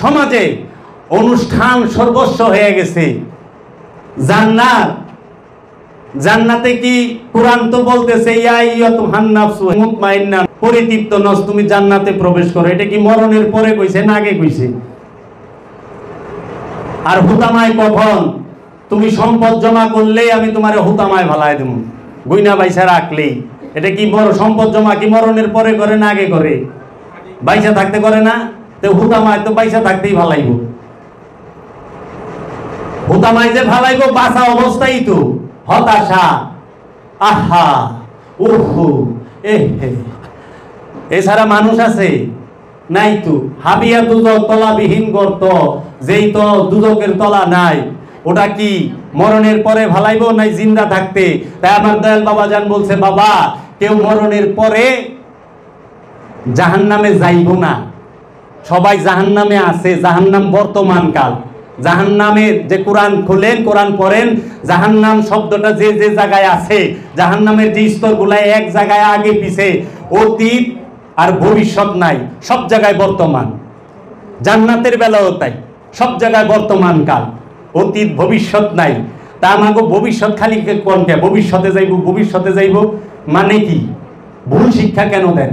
সমাজে অনুষ্ঠান সর্বস্ব হয়ে গেছে। জান্নাত, জান্নাতে কি কুরআন তো বলতেছে ইয়া আইয়ুহান নাফসু মুতমাইন্না, পরিতৃপ্ত নফস তুমি জান্নাতে প্রবেশ করো। এটা কি মরণের পরে কইছে না আগে কইছে? আর হুতামায় কখন? তুমি সম্পদ জমা করলেই আমি তোমারে হুতামায় ভালাই দেব, গুইনা বাইসা রাখলেই। এটা কি বড় সম্পদ জমা কি মরণের পরে করে না আগে করে? বাইসা থাকতে করে না? তো হুতামায় তো বাইসা থাকতেই ভালাইব। হুতামায় যে ভালাইব বাঁচা অবস্থায় তো হতাশা, আহা উহু এহে, এছাড়া মানুষ আছে নাই তো। হাবিয়া দুজক তলাবিহীন গর্ত, যেই তো দুজকের তলা নাই, ওটা কি মরণের পরে ভালাইব নাই জিন্দা থাকতে? তাই আমার দয়াল বাবা জান বলছে, বাবা কেউ মরণের পরে জাহান্নামে যাইব না, সবাই জাহান্নামে আছে। জাহান্নাম বর্তমান কাল। জাহান্নামের যে কোরআন খুলেন, কোরআন পড়েন, জাহান্নাম শব্দটা যে যে জায়গায় আছে, জাহান্নামের যে স্তরগুলা এক জায়গায় আগে পিছে, অতীত আর ভবিষ্যৎ নাই, সব জায়গায় বর্তমান। জান্নাতের বেলাও তাই, সব জায়গায় বর্তমান কাল, অতীত ভবিষ্যৎ নাই। তা আমাকে ভবিষ্যৎ খালি কোনটা? ভবিষ্যতে যাইব, ভবিষ্যতে যাইব মানে কি? ভুল শিক্ষা কেন দেন?